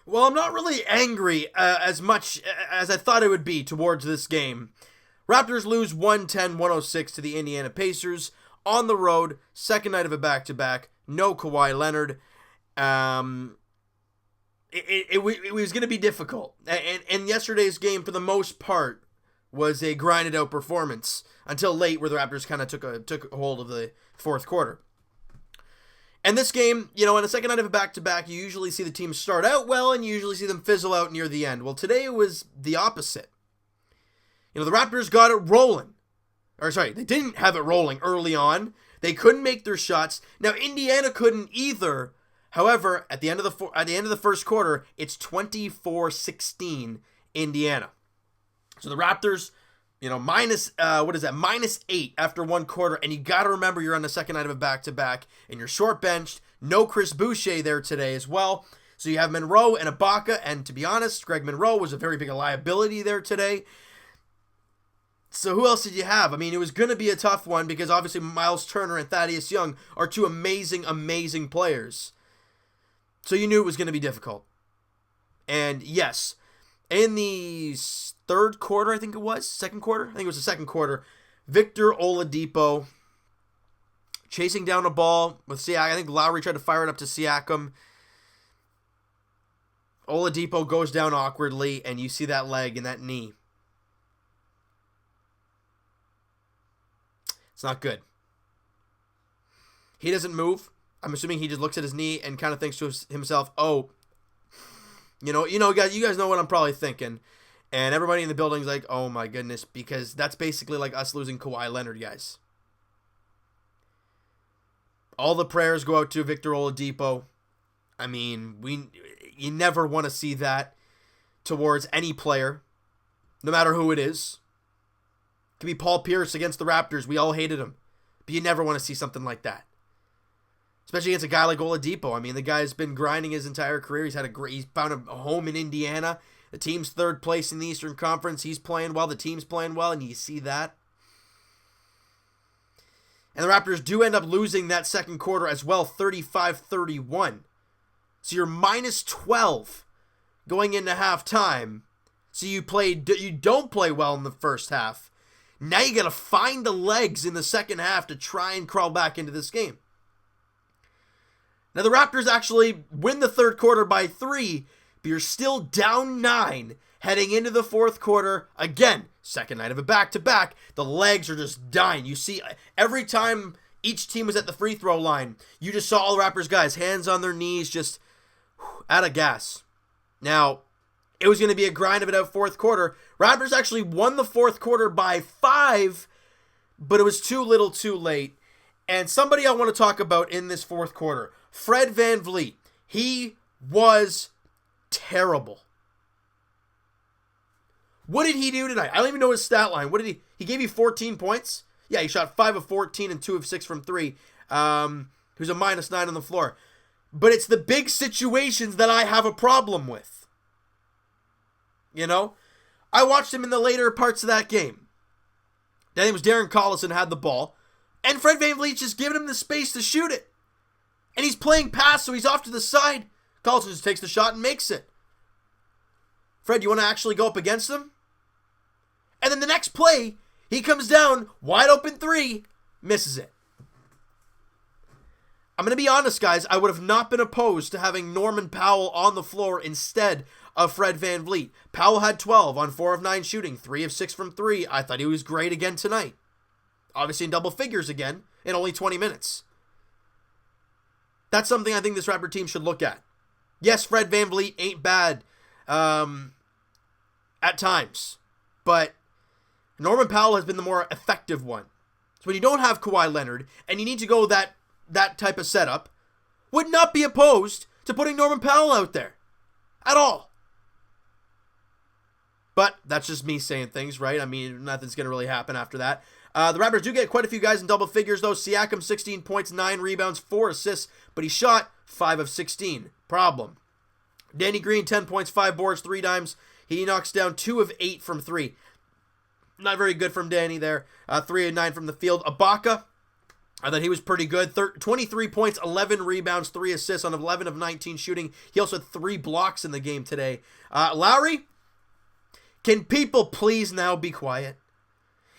Well, I'm not really angry as much as I thought it would be towards this game. Raptors lose 110-106 to the Indiana Pacers on the road, second night of a back-to-back, no Kawhi Leonard. It was going to be difficult. And yesterday's game, for the most part, was a grinded-out performance until late, where the Raptors kind of took a hold of the fourth quarter. And this game, in the second night of a back-to-back, you usually see the team start out well, and you usually see them fizzle out near the end. Well, today it was the opposite. The Raptors got it rolling. They didn't have it rolling early on. They couldn't make their shots. Now, Indiana couldn't either. However, at the end of the first quarter, it's 24-16 Indiana. So the Raptors, -8 after one quarter, and you got to remember you're on the second night of a back-to-back, and you're short-benched. No Chris Boucher there today as well. So you have Monroe and Ibaka, and to be honest, Greg Monroe was a very big liability there today. So who else did you have? I mean, it was going to be a tough one because obviously Miles Turner and Thaddeus Young are two amazing, amazing players. So you knew it was going to be difficult. And yes, in the third quarter, second quarter? I think it was the second quarter, Victor Oladipo chasing down a ball with Siakam. I think Lowry tried to fire it up to Siakam. Oladipo goes down awkwardly, and you see that leg and that knee. It's not good. He doesn't move. I'm assuming he just looks at his knee and kind of thinks to himself, oh, guys, you guys know what I'm probably thinking. And everybody in the building's like, oh my goodness, because that's basically like us losing Kawhi Leonard, guys. All the prayers go out to Victor Oladipo. I mean, you never want to see that towards any player, no matter who it is. It could be Paul Pierce against the Raptors. We all hated him. But you never want to see something like that. Especially against a guy like Oladipo. I mean, the guy's been grinding his entire career. He's found a home in Indiana. The team's third place in the Eastern Conference. He's playing well. The team's playing well, and you see that. And the Raptors do end up losing that second quarter as well, 35-31. So you're -12 going into halftime. So you don't play well in the first half. Now you got to find the legs in the second half to try and crawl back into this game. Now the Raptors actually win the third quarter by 3, but you're still down 9 heading into the fourth quarter. Again, second night of a back-to-back. The legs are just dying. You see, every time each team was at the free throw line, you just saw all the Raptors guys, hands on their knees, just out of gas. Now, it was going to be a grind of it out fourth quarter. Raptors actually won the fourth quarter by 5, but it was too little too late. And somebody I want to talk about in this fourth quarter, Fred VanVleet. He was terrible. What did he do tonight? I don't even know his stat line. What did he gave you 14 points? Yeah, he shot 5 of 14 and 2 of 6 from 3. He was a -9 on the floor. But it's the big situations that I have a problem with. I watched him in the later parts of that game. That name was Darren Collison had the ball. And Fred VanVleet just giving him the space to shoot it. And he's playing pass, so he's off to the side. Collison just takes the shot and makes it. Fred, you want to actually go up against him? And then the next play, he comes down, wide open 3, misses it. I'm going to be honest, guys. I would have not been opposed to having Norman Powell on the floor instead of Fred VanVleet. Powell had 12 on 4 of 9 shooting, 3 of 6 from 3. I thought he was great again tonight. Obviously in double figures again in only 20 minutes. That's something I think this Raptor team should look at. Yes, Fred VanVleet ain't bad at times, but Norman Powell has been the more effective one. So when you don't have Kawhi Leonard and you need to go that type of setup, would not be opposed to putting Norman Powell out there at all. But that's just me saying things, right? I mean, nothing's going to really happen after that. The Raptors do get quite a few guys in double figures, though. Siakam, 16 points, 9 rebounds, 4 assists, but he shot 5 of 16. Problem. Danny Green, 10 points, 5 boards, 3 dimes. He knocks down 2 of 8 from 3. Not very good from Danny there. 3 of 9 from the field. Ibaka, I thought he was pretty good. 23 points, 11 rebounds, 3 assists on 11 of 19 shooting. He also had 3 blocks in the game today. Lowry, can people please now be quiet?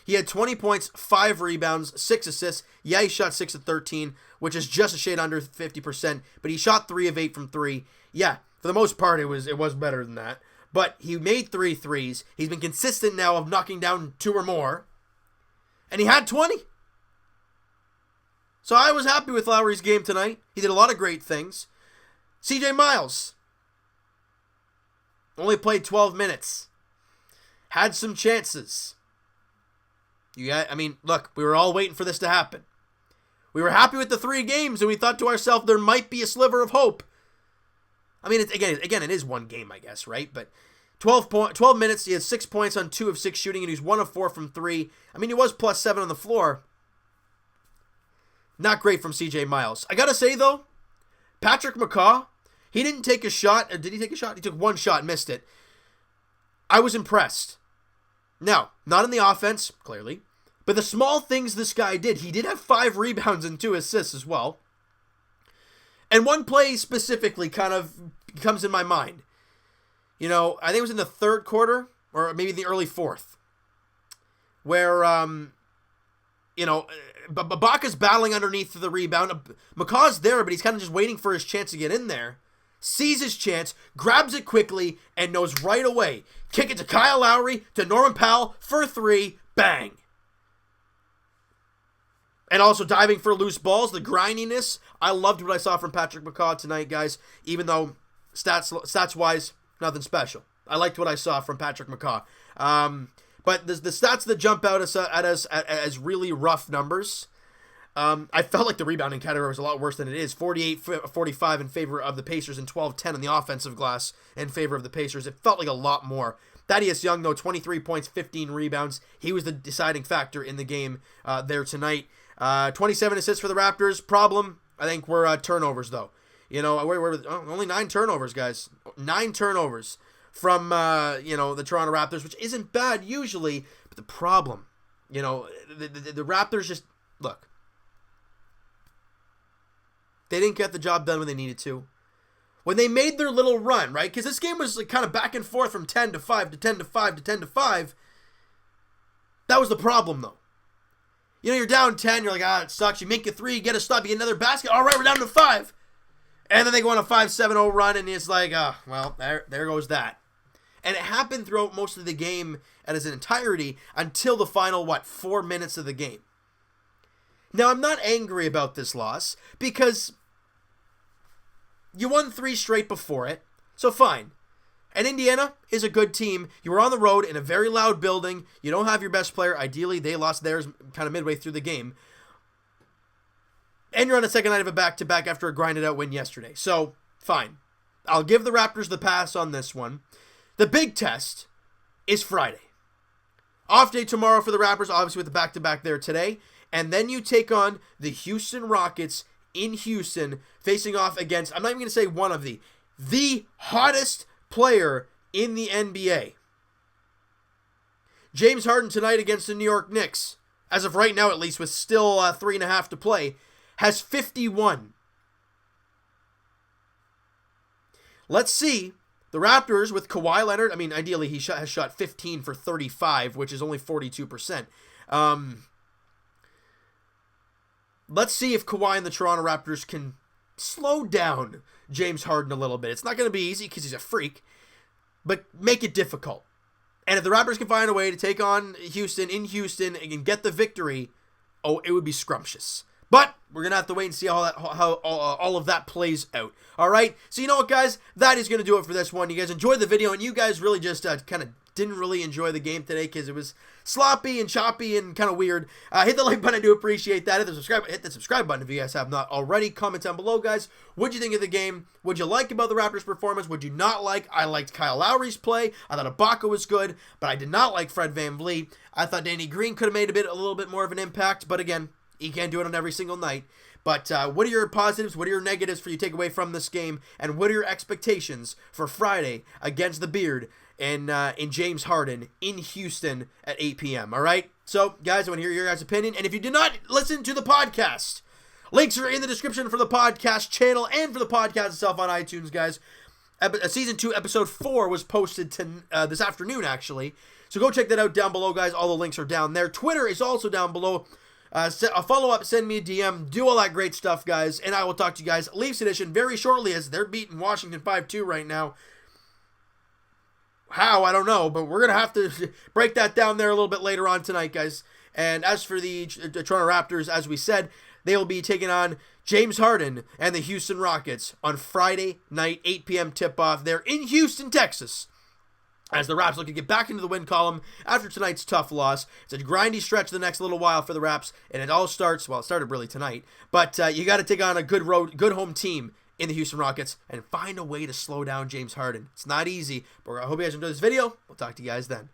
He had 20 points, 5 rebounds, 6 assists. Yeah, he shot 6 of 13, which is just a shade under 50%, but he shot 3 of 8 from 3. Yeah, for the most part, it was better than that. But he made 3 threes. He's been consistent now of knocking down 2 or more. And he had 20. So I was happy with Lowry's game tonight. He did a lot of great things. CJ Miles only played 12 minutes. Had some chances. Look, we were all waiting for this to happen. We were happy with the 3 games, and we thought to ourselves there might be a sliver of hope. I mean, it is one game, I guess, right? But 12 minutes, he had 6 points on 2 of 6 shooting, and he was 1 of 4 from 3. I mean, he was plus 7 on the floor. Not great from CJ Miles. I gotta say, though, Patrick McCaw, he didn't take a shot. Did he take a shot? He took 1 shot, missed it. I was impressed. Now, not in the offense, clearly, but the small things this guy did. He did have 5 rebounds and 2 assists as well. And one play specifically kind of comes in my mind. I think it was in the 3rd quarter, or maybe the early 4th, where, Ibaka's battling underneath the rebound. McCaw's there, but he's kind of just waiting for his chance to get in there. Sees his chance, grabs it quickly, and knows right away. Kick it to Kyle Lowry, to Norman Powell for 3, bang. And also diving for loose balls, the grindiness. I loved what I saw from Patrick McCaw tonight, guys, even though stats-wise, nothing special. I liked what I saw from Patrick McCaw. But the stats that jump out at us as really rough numbers, I felt like the rebounding category was a lot worse than it is. 48-45 in favor of the Pacers and 12-10 on the offensive glass in favor of the Pacers. It felt like a lot more. Thaddeus Young, though, 23 points, 15 rebounds. He was the deciding factor in the game there tonight. 27 assists for the Raptors. Problem, I think, were turnovers, though. We're only 9 turnovers, guys. 9 turnovers from, the Toronto Raptors, which isn't bad usually. But the problem, the Raptors just, look. They didn't get the job done when they needed to. When they made their little run, right? Because this game was like kind of back and forth from 10 to 5 to 10 to 5 to 10 to 5. That was the problem, though. You're down 10. You're like, it sucks. You make a 3, you get a stop, you get another basket. All right, we're down to 5. And then they go on a 5-7-0 run, and it's like, there goes that. And it happened throughout most of the game at its entirety until the final, 4 minutes of the game. Now, I'm not angry about this loss because you won 3 straight before it, so fine. And Indiana is a good team. You were on the road in a very loud building. You don't have your best player. Ideally, they lost theirs kind of midway through the game. And you're on a second night of a back-to-back after a grinded-out win yesterday. So, fine. I'll give the Raptors the pass on this one. The big test is Friday. Off day tomorrow for the Raptors, obviously with the back-to-back there today. And then you take on the Houston Rockets in Houston, facing off against, I'm not even going to say one of the hottest player in the NBA. James Harden tonight against the New York Knicks, as of right now at least, with still 3.5 to play, has 51. Let's see. The Raptors with Kawhi Leonard, ideally he has shot 15 for 35, which is only 42%. Let's see if Kawhi and the Toronto Raptors can slow down James Harden a little bit. It's not going to be easy because he's a freak, but make it difficult. And if the Raptors can find a way to take on Houston in Houston and get the victory, it would be scrumptious. But we're going to have to wait and see how all of that plays out. All right? So you know what, guys? That is going to do it for this one. You guys enjoyed the video, and you guys really just kind of didn't really enjoy the game today because it was sloppy and choppy and kind of weird. Hit the like button. I do appreciate that. Hit the subscribe button if you guys have not already. Comment down below, guys. What'd you think of the game? What'd you like about the Raptors' performance? What'd you not like? I liked Kyle Lowry's play. I thought Ibaka was good, but I did not like Fred VanVleet. I thought Danny Green could have made a little bit more of an impact, but again, he can't do it on every single night. But what are your positives? What are your negatives for you to take away from this game? And what are your expectations for Friday against the Beard in James Harden in Houston at 8 p.m.? All right? So, guys, I want to hear your guys' opinion. And if you did not listen to the podcast, links are in the description for the podcast channel and for the podcast itself on iTunes, guys. Season 2, Episode 4 was posted this afternoon, actually. So go check that out down below, guys. All the links are down there. Twitter is also down below. A follow-up, send me a DM, do all that great stuff, guys. And I will talk to you guys Leafs edition very shortly, as they're beating Washington 5-2 right now. How? I don't know, but we're going to have to break that down there a little bit later on tonight, guys. And as for the Toronto Raptors, as we said, they will be taking on James Harden and the Houston Rockets on Friday night, 8 p.m. tip-off. They're in Houston, Texas, as the Raps look to get back into the win column after tonight's tough loss. It's a grindy stretch the next little while for the Raps, and it all starts, well, it started really tonight, but you got to take on a good home team in the Houston Rockets and find a way to slow down James Harden. It's not easy, but I hope you guys enjoyed this video. We'll talk to you guys then.